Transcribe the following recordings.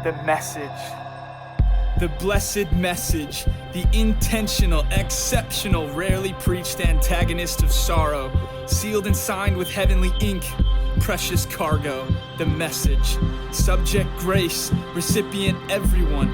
The message. The blessed message, the intentional, exceptional, rarely preached antagonist of sorrow, sealed and signed with heavenly ink, precious cargo, the message. Subject grace, recipient everyone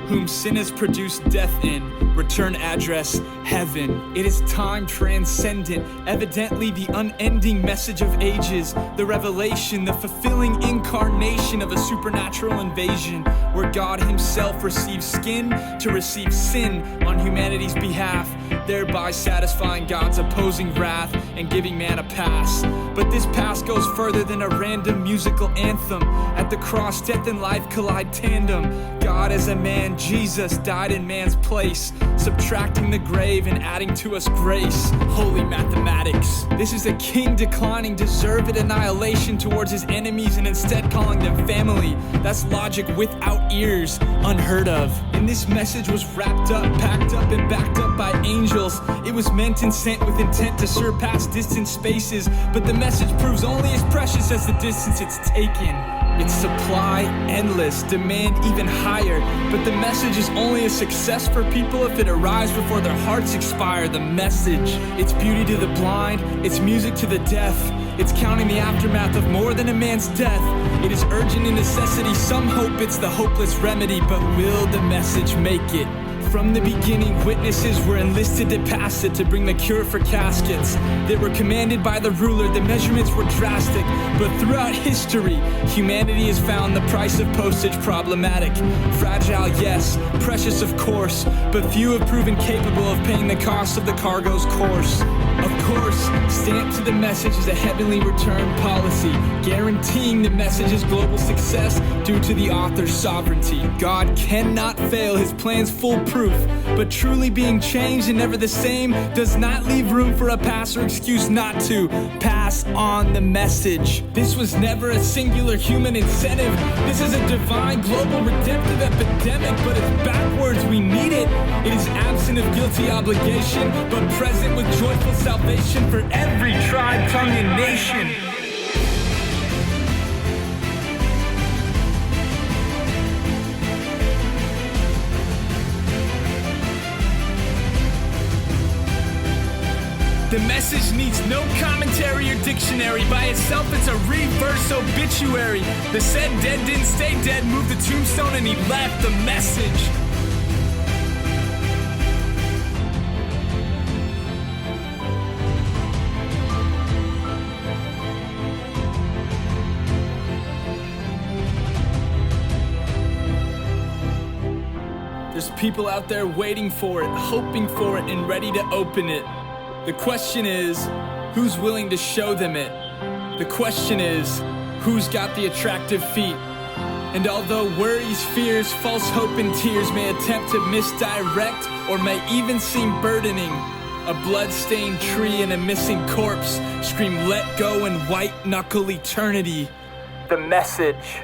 whom sin has produced death in, return address heaven. It is time transcendent, evidently the unending message of ages, the revelation, the fulfilling incarnation of a supernatural invasion, where God himself receives skin to receive sin on humanity's behalf, thereby satisfying God's opposing wrath and giving man a pass. But this pass goes further than a random musical anthem. At the cross, death and life collide tandem. God as a man, Jesus, died in man's place, subtracting the grave and adding to us grace. Holy mathematics. This is a king declining deserved annihilation towards his enemies and instead calling them family. That's logic without ears, unheard of. And this message was wrapped up, packed up, and backed up by angels. It was meant and sent with intent to surpass distant spaces, but the message proves only as precious as the distance it's taken. Its supply endless, demand even higher, but the message is only a success for people if it arrives before their hearts expire. The message, it's beauty to the blind, it's music to the deaf, it's counting the aftermath of more than a man's death. It is urgent in necessity, some hope it's the hopeless remedy, but will the message make it? From the beginning, witnesses were enlisted to pass it, to bring the cure for caskets. They were commanded by the ruler, the measurements were drastic. But throughout history, humanity has found the price of postage problematic. Fragile, yes, precious of course, but few have proven capable of paying the cost of the cargo's course. Of course, stamped to the message is a heavenly return policy, guaranteeing the message's global success due to the author's sovereignty. God cannot fail, his plan's foolproof, but truly being changed and never the same does not leave room for a pass or excuse not to pass on the message. This was never a singular human incentive. This is a divine, global, redemptive epidemic, but it's backwards, we need it. It is absent of guilty obligation, but present with joyful salvation for every tribe, tongue, and nation. The message needs no commentary or dictionary. By itself, it's a reverse obituary. The said dead didn't stay dead, moved the tombstone and he left the message. There's people out there waiting for it, hoping for it, and ready to open it. The question is, who's willing to show them it? The question is, who's got the attractive feet? And although worries, fears, false hope, and tears may attempt to misdirect or may even seem burdening, a blood-stained tree and a missing corpse scream let go in white-knuckle eternity. The message.